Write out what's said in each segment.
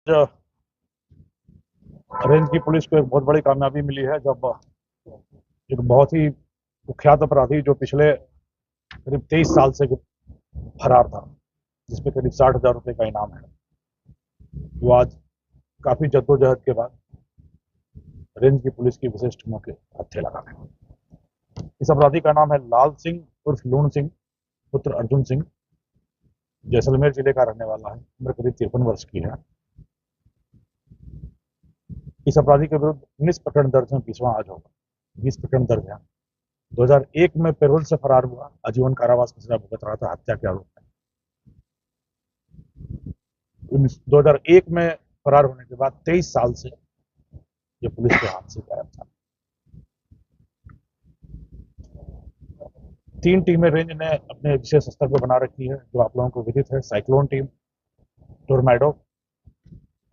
जो रेंज की पुलिस को एक बहुत बड़ी कामयाबी मिली है जब एक बहुत ही कुख्यात अपराधी जो पिछले करीब 23 साल से फरार था, जिसपे करीब 60,000 रुपए का इनाम है, वो आज काफी जद्दोजहद के बाद रेंज की पुलिस की विशेष टीमों के हत्थे लगा है। इस अपराधी का नाम है लाल सिंह उर्फ लूण सिंह पुत्र अर्जुन सिंह। जैसलमेर जिले का रहने वाला है। उम्र करीब 53 वर्ष की है। इस अपराधी के विरुद्ध 19 प्रकरण दर्ज है। 20वां आज होगा। 20 प्रकरण दर्ज है। 2001 में पेरोल से फरार हुआ, आजीवन कारावास की सजा भुगत रहा था हत्या के आरोप में। 2001 में फरार होने के बाद 23 साल से ये पुलिस के हाथ से गायब था। 3 टीमें रेंज ने अपने विशेष स्तर पर बना रखी है, जो आप लोगों को विदित है। साइक्लोन टीम, टोर्नेडो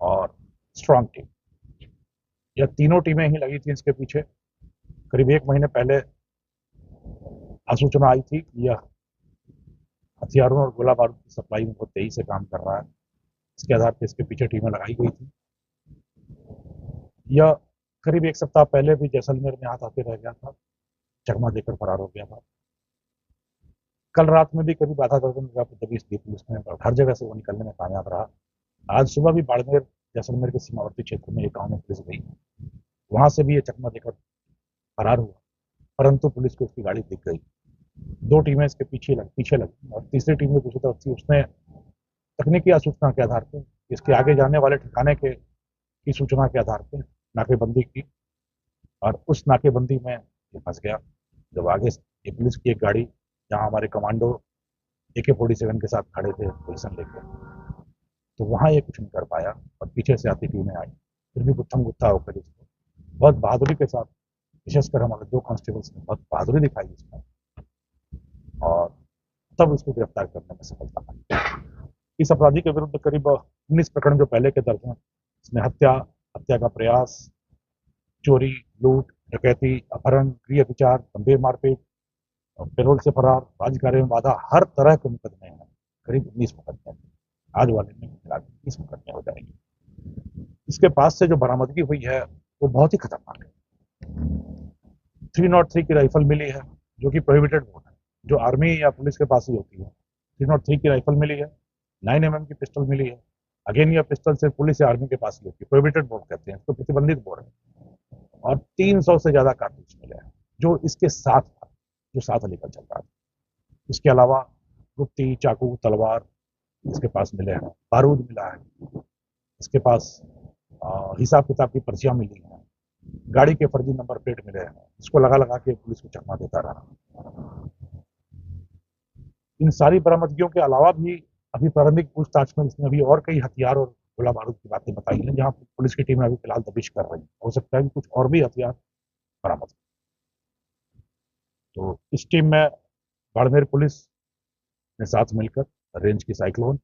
और स्ट्रांग टीम। यह तीनों टीमें ही लगी थी इसके पीछे। करीब 1 महीने पहले सूचना आई थी कि यह हथियारों और गोला बारूद की सप्लाई में बहुत तेजी से काम कर रहा है। इसके आधार पर इसके पीछे टीमें लगाई गई थी। यह करीब 1 सप्ताह पहले भी जैसलमेर में हाथ आते रह गया था, चकमा देकर फरार हो गया था। कल रात में भी करीब आधा दर्जन जगह पर दबिश दी पुलिस ने, और हर जगह से वो निकलने में कामयाब रहा। आज सुबह भी बाड़मेर जैसलमेर के सीमावर्ती क्षेत्र में एक गांव में पुलिस गई, वहां से भी ये चकमा देकर फरार हुआ, परंतु पुलिस को उसकी गाड़ी दिख गई। 2 टीमें इसके पीछे लगी और तीसरी टीम में दूसरी तरफ थी। उसने तकनीकी सूचना के आधार पर इसके आगे जाने वाले ठिकाने की सूचना के आधार पर नाकेबंदी की, और उस नाकेबंदी में ये फंस गया। जब आगे ये पुलिस की एक गाड़ी, जहां हमारे कमांडो AK-47 के साथ खड़े थे पोजीशन लेके, तो वहां ये कुछ नहीं कर पाया और पीछे से आती टीमें आई। फिर भी गुत्थम गुत्था होकर इसको बहुत बहादुरी के साथ, विशेषकर हमारे 2 कांस्टेबल्स ने बहुत बहादुरी दिखाई इसमें, और तब उसको गिरफ्तार करने में सफलता पाई। इस अपराधी के विरुद्ध करीब 19 प्रकरण जो पहले के दर्ज हैं, इसमें हत्या, हत्या का प्रयास, चोरी, लूट, डकैती, अपहरण, गृह विचार, गंभीर मारपीट, पेरोल से फरार, राज्य में बाधा, हर तरह के मुकदमे हैं। करीब 19 मुकदमे। आज वाले में मिला के 20 मुकदमे हो जाएंगे। इसके पास से जो बरामदगी हुई है वो बहुत ही खतरनाक है। 303 की राइफल मिली है, जो कि प्रोहिबिटेड मोड है, जो आर्मी या पुलिस के पास ही होती है। 303 की राइफल मिली है। 9mm की पिस्टल मिली है। अगेन यह पिस्टल सिर्फ पुलिस या आर्मी के पास ही होती है। प्रोहिबिटेड मोड कहते हैं इसको, प्रतिबंधित मोड है। और 300 से ज्यादा कारतूस मिले हैं, जो इसके साथ था, जो साथ लेकर चल रहा था। इसके अलावा गुप्ती, चाकू, तलवार इसके पास मिले हैं। बारूद मिला है इसके पास। हिसाब किताब की पर्चियां मिली हैं। गाड़ी के फर्जी नंबर प्लेट मिले हैं। इसको लगा लगा के पुलिस को चकमा देता रहा। इन सारी बरामदगियों के अलावा भी अभी प्रारंभिक पूछताछ में इसने अभी और कई हथियार और गोला बारूद की बातें बताई हैं, जहां पुलिस की टीम अभी फिलहाल दबिश कर रही है। हो सकता है कि कुछ और भी हथियार बरामद। तो इस टीम में बाड़मेर पुलिस ने साथ मिलकर रेंज की साइक्लोन,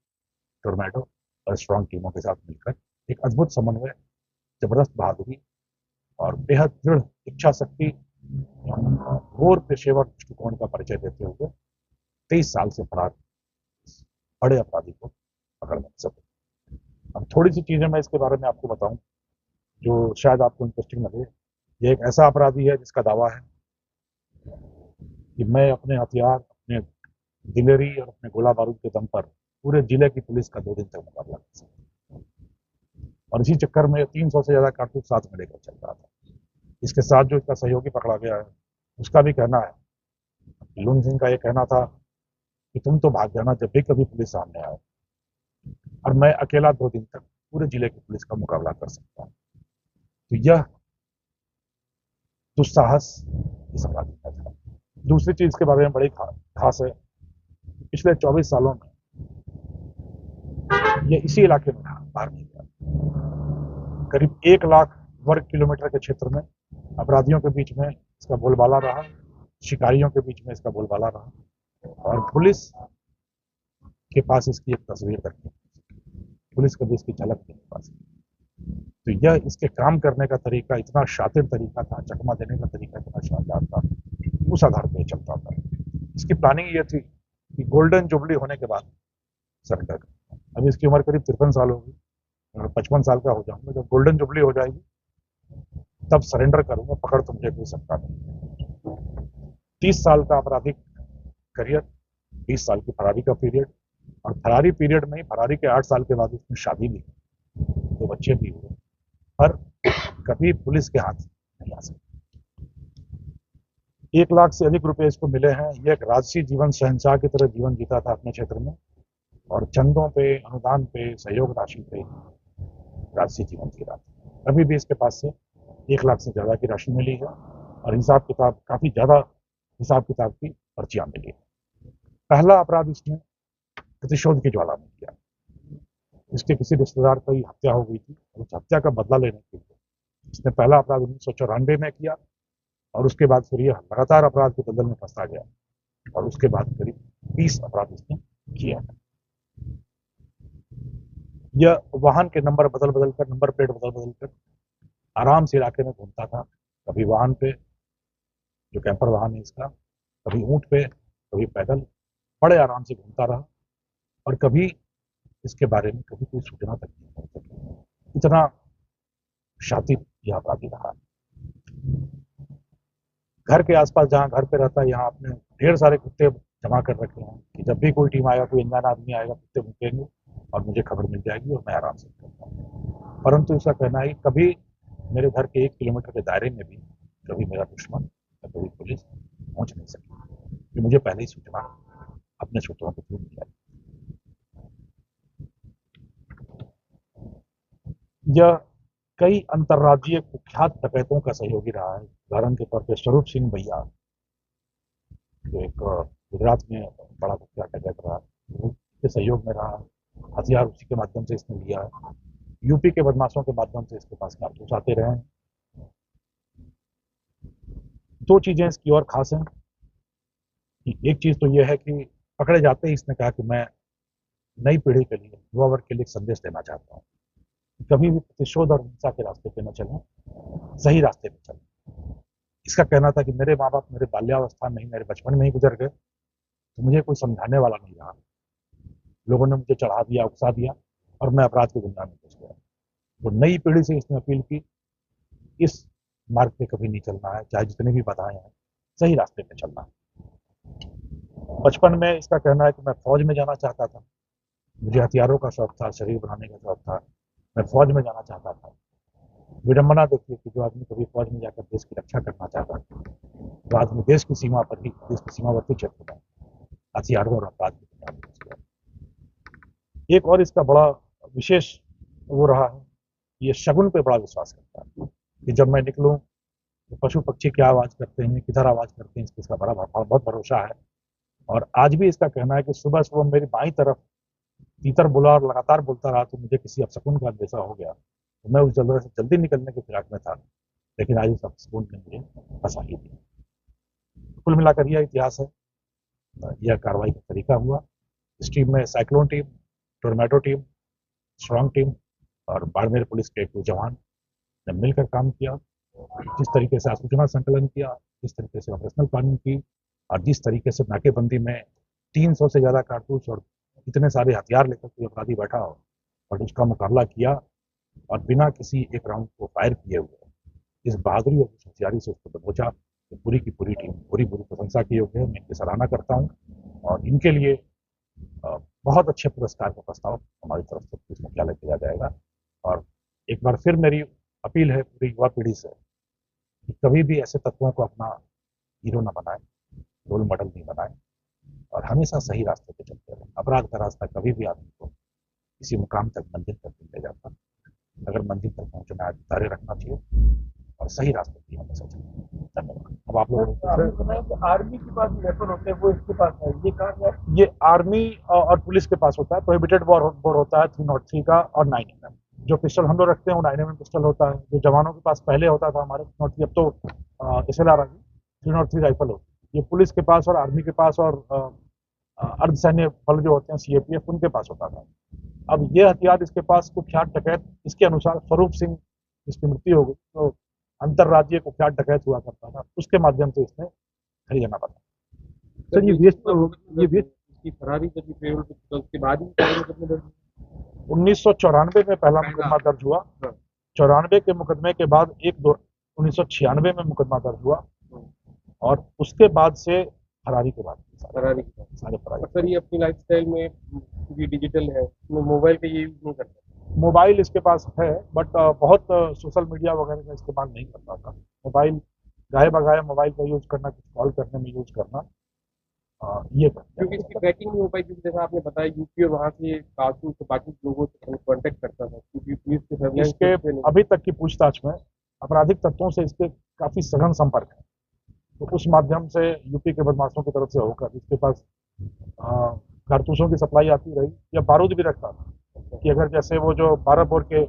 टोर्नेडो और स्ट्रांग टीमों के साथ मिलकर एक अद्भुत समन्वय, जबरदस्त बहादुरी और बेहद दृढ़ इच्छा शक्ति, घोर पेशेवर दृष्टिकोण का परिचय देते हुए 23 साल से फरार बड़े अपराधी को पकड़ में सके। अब थोड़ी सी चीजें मैं इसके बारे में आपको बताऊं, जो शायद आपको इंटरेस्टिंग लगे। ये एक ऐसा अपराधी है जिसका दावा है कि मैं अपने हथियार, अपने दिलेरी और अपने गोला बारूद के दम पर पूरे जिले की पुलिस का 2 दिन तक मुकाबला कर सकता है। और इसी चक्कर में 300 से ज्यादा कारतूस साथ में लेकर चल रहा था। इसके साथ जो इसका सहयोगी पकड़ा गया है, उसका भी कहना है, लून सिंह का ये कहना था कि तुम तो भाग जाना जब भी कभी पुलिस सामने आए, और मैं अकेला 2 दिन तक पूरे जिले की पुलिस का मुकाबला कर सकता हूँ। तो यह दुस्साहस इस अपराधी का था। दूसरी चीज के बारे में बड़ी खास है। पिछले 24 सालों में ये इसी इलाके में था, बाहर नहीं गया। करीब 1 लाख वर्ग किलोमीटर के क्षेत्र में अपराधियों के बीच में इसका बोलबाला रहा, शिकारियों के बीच में इसका बोलबाला रहा, और पुलिस के पास इसकी एक तस्वीर तक नहीं, पुलिस कभी इसकी झलक नहीं पास। तो यह इसके काम करने का तरीका इतना शातिर तरीका था, चकमा देने का तरीका इतना शानदार था, उस आधार पर चलता था। इसकी प्लानिंग ये थी कि गोल्डन जुबली होने के बाद सरेंडर कर। अभी इसकी उम्र करीब 53 साल होगी। अगर 55 साल का हो जाऊंगा, जब गोल्डन जुबली हो जाएगी तब सरेंडर करूंगा, पकड़ तो मुझे कोई सकता नहीं। 30 साल का आपराधिक करियर, 20 साल की फरारी का पीरियड, और फरारी पीरियड में ही फरारी के 8 साल के बाद उसमें शादी भी, 2 बच्चे भी हुए, पर कभी पुलिस के हाथ नहीं आ सकते। 1 लाख से अधिक रुपए इसको मिले हैं। ये एक राजसी जीवन, शहंशाह की तरह जीवन जीता था अपने क्षेत्र में, और चंदों पे, अनुदान पे, सहयोग राशि पे राजसी जीवन जी रहा था। अभी भी इसके पास से 1 लाख से ज्यादा की राशि मिली है, और हिसाब किताब, काफी ज्यादा हिसाब किताब की पर्चियां मिली है। पहला अपराध इसने प्रतिशोध की ज्वाला में किया। इसके किसी रिश्तेदार की हत्या हो गई थी, और उस हत्या का बदला लेने के लिए इसने पहला अपराध 1994 में किया, और उसके बाद फिर यह लगातार अपराध के दलदल में फंसता गया, और उसके बाद करीब 20 अपराध इसने किए हैं। यह वाहन के नंबर बदल बदल कर, नंबर प्लेट बदल बदल कर आराम से इलाके में घूमता था। कभी वाहन पे, जो कैंपर वाहन है इसका, कभी ऊंट पे, कभी पैदल, बड़े आराम से घूमता रहा, और कभी इसके बारे में कभी कोई सूचना तक नहीं पहुंच सकी। इतना शातिर यह अपराधी रहा। घर के आसपास, जहाँ घर पे रहता है, यहाँ आपने ढेर सारे कुत्ते जमा कर रखे हैं कि जब भी कोई टीम आएगा, कोई अनजान आदमी आएगा, कुत्ते भूखेंगे और मुझे खबर मिल जाएगी और मैं आराम से करता हूँ। परंतु इसका कहना है कभी मेरे घर के 1 किलोमीटर के दायरे में भी कभी मेरा दुश्मन या कभी पुलिस पहुंच नहीं सकी, कि मुझे पहले ही सूचना अपने सूत्रों के थ्रू मिल जाएगी। यह कई अंतर्राज्यीय कुख्यात डकैतों का सहयोगी रहा है। उदाहरण के तौर पर स्वरूप सिंह भैया, जो एक गुजरात में बड़ा कुख्यात डकैत रहा, वो उसके सहयोग में रहा। हथियार उसी के माध्यम से इसने लिया है। यूपी के बदमाशों के माध्यम से इसके पास कारतूस आते रहे हैं। 2 चीजें इसकी और खास हैं। एक चीज तो यह है कि पकड़े जाते ही इसने कहा कि मैं नई पीढ़ी के लिए, युवा वर्ग के लिए एक संदेश देना चाहता हूँ, कभी भी प्रतिशोध और हिंसा के रास्ते पे न चलें, सही रास्ते पे चलें। इसका कहना था कि मेरे माँ बाप मेरे बाल्यावस्था में ही, मेरे बचपन में ही गुजर गए, तो मुझे कोई समझाने वाला नहीं रहा। लोगों ने मुझे चढ़ा दिया, उकसा दिया, और मैं अपराध की दुनिया में घुस गया। तो नई पीढ़ी से इसने अपील की, इस मार्ग पे कभी नहीं चलना है, चाहे जितनी भी बाधाएं हैं, सही रास्ते पे चलना है। बचपन में इसका कहना है कि मैं फौज में जाना चाहता था, मुझे हथियारों का शौक था, शरीर बनाने का शौक था, मैं फौज में जाना चाहता था। विडंबना देखिए कि जो आदमी कभी फौज में जाकर देश की रक्षा करना चाहता है, वो आदमी देश की सीमा पर ही, देश के सीमावर्ती क्षेत्र में हथियारों और अपराध की दुनिया में घुस गया। एक और इसका बड़ा विशेष वो रहा है, ये शगुन पे बड़ा विश्वास करता है कि जब मैं निकलूं तो पशु पक्षी क्या आवाज करते हैं, किधर आवाज करते हैं, इसका बड़ा बहुत भरोसा है। और आज भी इसका कहना है कि सुबह सुबह मेरी बाई तरफ तीतर बोला और लगातार बोलता रहा, तो मुझे किसी अपशकुन का अंदेशा हो गया, तो मैं उस जगह से जल्दी निकलने की फिराक में था, लेकिन आज उस अपशकुन ने मुझे फंसा ही दिया। कुल मिलाकर यह इतिहास है, यह कार्रवाई का तरीका हुआ। इस टीम में साइक्लोन टीम, टोरमेटो टीम, स्ट्रांग टीम और बाड़मेर पुलिस के 2 जवान ने मिलकर काम किया। जिस तरीके से सूचना संकलन किया, जिस तरीके से ऑपरेशनल प्लानिंग की, और जिस तरीके से नाकेबंदी में 300 से ज्यादा कारतूस और इतने सारे हथियार लेकर कोई अपराधी बैठा हो और उसका मुकाबला किया, और बिना किसी एक राउंड को फायर किए हुए इस बहादुरी और इस होशियारी से उसको दबोचा, तो पूरी की पूरी टीम पूरी पूरी प्रशंसा की योग्य है। मैं इनकी सराहना करता हूँ, और इनके लिए बहुत अच्छे पुरस्कार का प्रस्ताव हमारी तरफ से पुलिस मुख्यालय किया जाएगा। और एक बार फिर मेरी अपील है पूरी युवा पीढ़ी से कि कभी भी ऐसे तत्वों को अपना हीरो न बनाए, रोल मॉडल नहीं बनाए, और हमेशा सही रास्ते पे चलते रहे। अपराध का रास्ता कभी भी आदमी को किसी मुकाम तक, मंजिल तक नहीं ले जाता। अगर मंजिल तक पहुंचना है, दायरे रखना चाहिए और सही रास्ते पे हमेशा चलना। धन्यवाद। अब आप लोग आर्मी के पास वेपन होते हैं, वो इसके पास है, ये कहाँ से है? ये आर्मी और पुलिस के पास होता है। प्रोहिबिटेड बोर होता है 303 का और 9mm। जो पिस्टल हम लोग रखते हैं वो 9mm पिस्टल होता है। जो जवानों के पास पहले होता था हमारे 303, अब तो SLR आ गई, 303 राइफल होती है। ये पुलिस के पास और आर्मी के पास और अर्धसैन्य बल जो होते हैं CAPF, उनके पास होता था। अब ये हथियार इसके पास कुख्यात डकैत, इसके अनुसार स्वरूप सिंह जिसकी मृत्यु हो गई, तो अंतर्राज्यीय कुख्यात डकैत हुआ करता था, उसके माध्यम से इसने खरीदना पड़ा। सर ये वेस्ट, ये वेस्ट इसकी फरारी जब पेरोल पे उसके बाद ही 1994 में पहला पहला। मुकदमा दर्ज हुआ। हाँ। 94 के मुकदमे के बाद 1996 में मुकदमा दर्ज हुआ और उसके बाद से फरारी के बाद फरारी की बात। सारे फरारी। और सर ये अपनी लाइफस्टाइल में क्योंकि डिजिटल है, इसमें मोबाइल का ये यूज नहीं करता। मोबाइल इसके पास है बट बहुत सोशल मीडिया वगैरह का इस्तेमाल नहीं करता था। मोबाइल गाये बगाए मोबाइल का यूज करना, कुछ कॉल करने में यूज करना, ये करते क्योंकि इसकी ट्रैकिंग नहीं हो पाई, क्योंकि जैसा आपने बताया यूपी और वहाँ से कारतूस से बाकी लोगों से कांटेक्ट करता था, क्योंकि पुलिस के हैं। सर्विलेंस इसके अभी तक की पूछताछ में आपराधिक तत्वों से इसके काफी सघन संपर्क है, तो उस माध्यम से यूपी के बदमाशों की तरफ से होकर इसके पास कारतूसों की सप्लाई आती रही या बारूद भी रखता था कि अगर जैसे वो जो 12 बोर के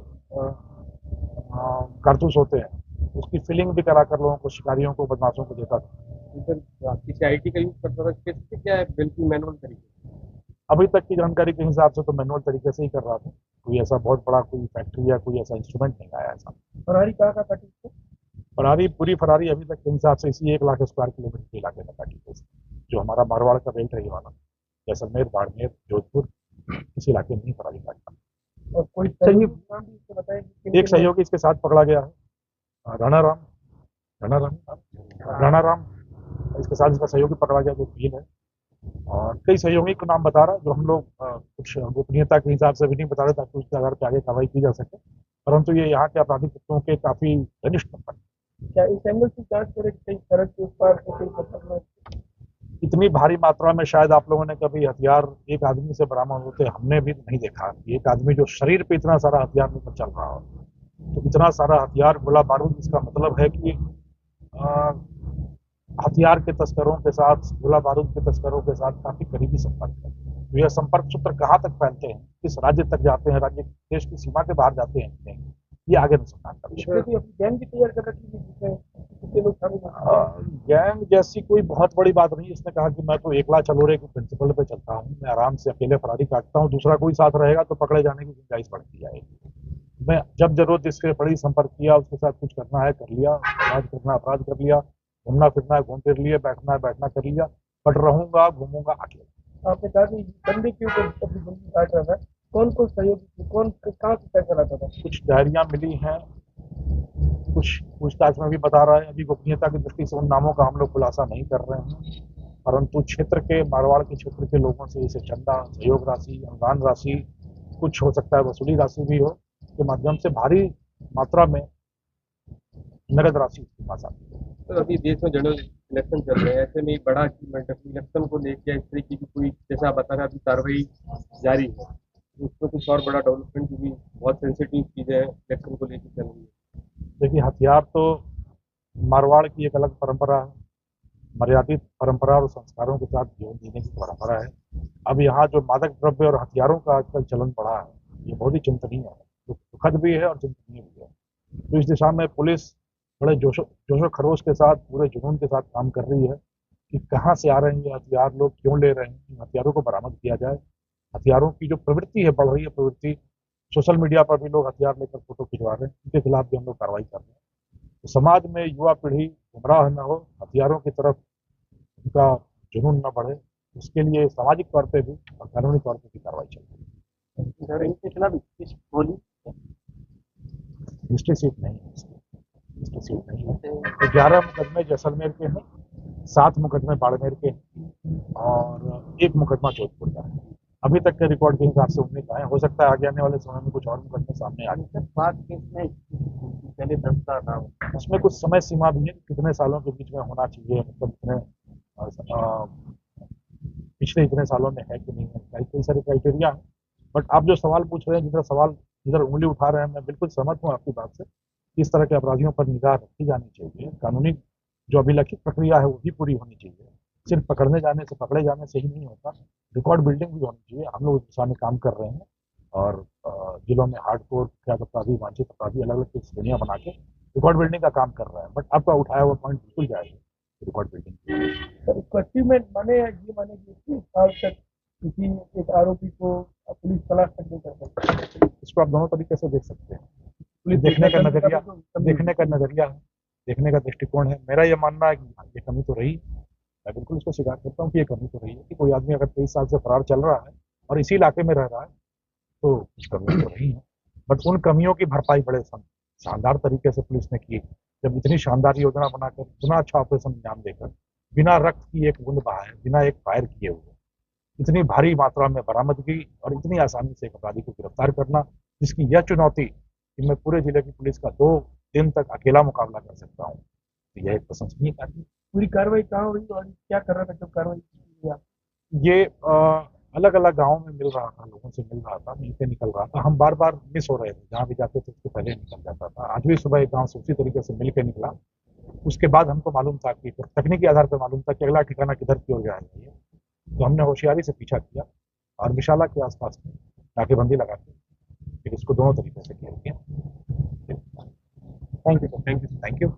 कारतूस होते हैं उसकी फिलिंग भी कराकर लोगों को, शिकारियों को, बदमाशों को देता था। सर किसी आईटी का यूज करता था, स्पेसिफिक क्या है, बिल्कुल मैनुअल तरीके। अभी तक की जानकारी के हिसाब से तो मैनुअल तरीके से ही कर रहा था, कोई ऐसा बहुत बड़ा कोई फैक्ट्री या कोई ऐसा इंस्ट्रूमेंट नहीं आया ऐसा। फरारी कहाँ का काटी थी? फरारी, पूरी फरारी अभी तक के हिसाब से इसी 1 लाख स्क्वायर किलोमीटर के इलाके में काटी थी, जो हमारा मारवाड़ का बेल्ट रही वाला, जैसलमेर, बाड़मेर, जोधपुर, इस इलाके में ही फरारी काटा। और कोई सहयोगी नाम भी इसके बताएं कि किन एक किन- सहयोगी इसके साथ पकड़ा गया है, राणा राम इसके साथ इसका सहयोगी पकड़ा गया, जो भील है। और कई सहयोगी को नाम बता रहा है जो हम लोग कुछ गोपनीयता के हिसाब से भी नहीं बता रहे ताकि उसके आधार पर आगे कार्रवाई की जा सके, परंतु ये यहाँ के आपराधिक तत्वों के काफी घनिष्ठ संपर्क। क्या इस एंगल से जांच करें कि कहीं सड़क के उस पार से कोई पकड़ना? इतनी भारी मात्रा में शायद आप लोगों ने कभी हथियार एक आदमी से बरामद होते हमने भी नहीं देखा। एक आदमी जो शरीर पे इतना सारा हथियार लेकर चल रहा हो, तो इतना सारा हथियार, गोला बारूद, इसका मतलब है कि हथियार के तस्करों के साथ, गोला बारूद के तस्करों के साथ काफी करीबी संपर्क है। तो यह संपर्क सूत्र कहाँ तक फैलते हैं, किस राज्य तक जाते हैं, राज्य देश की सीमा के बाहर जाते हैं नहीं, ये आगे अनुसंधान का विषय है। इसमें भी अपनी गैंग भी तैयार कर रखी थी जिसमें कितने लोग शामिल हैं? गैंग जैसी कोई बहुत बड़ी बात नहीं। इसने कहा कि मैं तो एकला चलोरे के प्रिंसिपल पे चलता हूँ, मैं आराम से अकेले फरारी काटता हूँ, दूसरा कोई साथ रहेगा तो पकड़े जाने की गुंजाइश बढ़ती जाएगी। मैं जब जरूरत इसके पड़ी संपर्क किया, उसके साथ कुछ करना है कर लिया, अपराध करना अपराध कर लिया, घूमना फिरना है घूम फिर लिए, बैठना है बैठना कर लिया, बट रहूंगा घूमूंगा अकेले। आपने कहा कि बंदे के ऊपर अपनी बंदी काट रहा था, कौन कौन सहयोगी, कौन कहाँ से पैसा लाता था? कुछ डायरियां मिली हैं, कुछ पूछताछ में भी बता रहा है। अभी गोपनीयता की दृष्टि से उन नामों का हम लोग खुलासा नहीं कर रहे हैं, परंतु क्षेत्र के, मारवाड़ के क्षेत्र के लोगों से जैसे चंदा, सहयोग राशि, अनुदान राशि, कुछ हो सकता है वसूली राशि भी हो, के माध्यम से भारी मात्रा में नगद राशि उसके पास आती है। तो अभी देश में जनरल इलेक्शन चल रहे हैं, ऐसे में एक बड़ा अचीवमेंट है इलेक्शन को लेकर, इस तरीके की कोई, जैसा आप बता रहे हैं अभी कार्रवाई जारी है, उसमें कुछ और बड़ा डेवलपमेंट, क्योंकि बहुत सेंसिटिव चीजें इलेक्शन को लेकर चल रही है। देखिए, हथियार तो मारवाड़ की एक अलग परंपरा है, मर्यादित परंपरा और संस्कारों के साथ जीवन जीने की परंपरा है। अब यहाँ जो मादक द्रव्य और हथियारों का आजकल चलन बढ़ा है, ये बहुत ही चिंतनीय है, जो दुखद भी है और चिंतनीय भी है। तो इस दिशा में पुलिस बड़े जोशो खरोश के साथ, पूरे जुनून के साथ काम कर रही है कि कहाँ से आ रहे हैं ये हथियार, लोग क्यों ले रहे हैं, इन हथियारों को बरामद किया जाए। हथियारों की जो प्रवृत्ति है, बढ़ रही है प्रवृत्ति, सोशल मीडिया पर भी लोग हथियार लेकर फोटो खिंचवा रहे हैं, उनके खिलाफ भी हम लोग कार्रवाई कर रहे हैं। तो समाज में युवा पीढ़ी गुमराह न हो, हथियारों की तरफ उनका जुनून न बढ़े, उसके लिए सामाजिक तौर पे भी और कानूनी तौर पे भी कार्रवाई चल रही है। सर इनके खिलाफ गोली हिस्ट्री सीट नहीं है इसकी, हिस्ट्री सीट नहीं है। 11 मुकदमे जैसलमेर के हैं, 7 मुकदमे बाड़मेर के हैं और 1 मुकदमा जोधपुर का है। अभी तक के रिकॉर्ड के हिसाब से 19 आए, हो सकता है आगे आने वाले समय में कुछ और मुकदमे सामने आ जाए। बात किसने पहले दस्ता था? उसमें कुछ समय सीमा भी है, कितने सालों के बीच में होना चाहिए, मतलब इतने पिछले इतने सालों में है कि नहीं है, कई सारे क्राइटेरिया है। बट आप जो सवाल पूछ रहे हैं, जिधर उंगली उठा रहे हैं, मैं बिल्कुल सहमत हूँ आपकी बात से। इस तरह के अपराधियों पर निगाह रखी जानी चाहिए, कानूनी जो अभिलखित प्रक्रिया है वो भी पूरी होनी चाहिए। सिर्फ पकड़ने जाने से, पकड़े जाने से ही नहीं होता, रिकॉर्ड बिल्डिंग भी होनी चाहिए। हम लोग उस दिशा में काम कर रहे हैं और जिलों में हार्डकोर कुख्यात अपराधी, वांछित अपराधी, अलग अलग श्रेणियां बना के रिकॉर्ड बिल्डिंग का काम कर रहे हैं। बट आपका उठाया हुआ पॉइंट बिल्कुल जाएगा, रिकॉर्ड बिल्डिंग। सर इसको अचीवमेंट माने या ये माने कि 30 साल तक किसी एक आरोपी को पुलिस तलाश तक नहीं कर सकती? इसको आप दोनों तरीके से देख सकते हैं। पुलिस देखने का नजरिया है, देखने का दृष्टिकोण है। मेरा ये मानना है कि ये कमी तो रही, मैं बिल्कुल इसको स्वीकार करता हूँ कि ये कमी तो रही है कि कोई आदमी अगर 23 साल से फरार चल रहा है और इसी इलाके में रह रहा है, तो कुछ कमियां तो रही हैं, बट उन कमियों की भरपाई बड़े शानदार तरीके से पुलिस ने की। जब इतनी शानदार योजना बनाकर इतना अच्छा ऑपरेशन अंजाम देकर बिना रक्त की एक बूंद बहाए, बिना एक फायर किए हुए इतनी भारी मात्रा में बरामदगी और इतनी आसानी से एक अपराधी को गिरफ्तार करना, जिसकी यह चुनौती कि मैं पूरे जिले की पुलिस का 2 दिन तक अकेला मुकाबला कर सकता हूँ, तो यह एक प्रशंसनीय कार्य है। पूरी कार्रवाई कहाँ हुई और क्या कर रहा था जब कार्रवाई की आप? ये अलग अलग गाँव में मिल रहा था, लोगों से मिल रहा था, मिलके निकल रहा था। हम बार बार मिस हो रहे थे, जहाँ भी जाते थे उसके पहले ही निकल जाता था। आज भी सुबह एक गाँव से उसी तरीके से मिल के निकला। उसके बाद हमको मालूम था कि तकनीकी आधार पर मालूम था कि अगला ठिकाना किधर की ओर जाएगा ये, तो हमने होशियारी से पीछा किया और विशाला के आसपास में नाकेबंदी लगा के फिर इसको दोनों तरीके से किया। Thank you sir, thank you.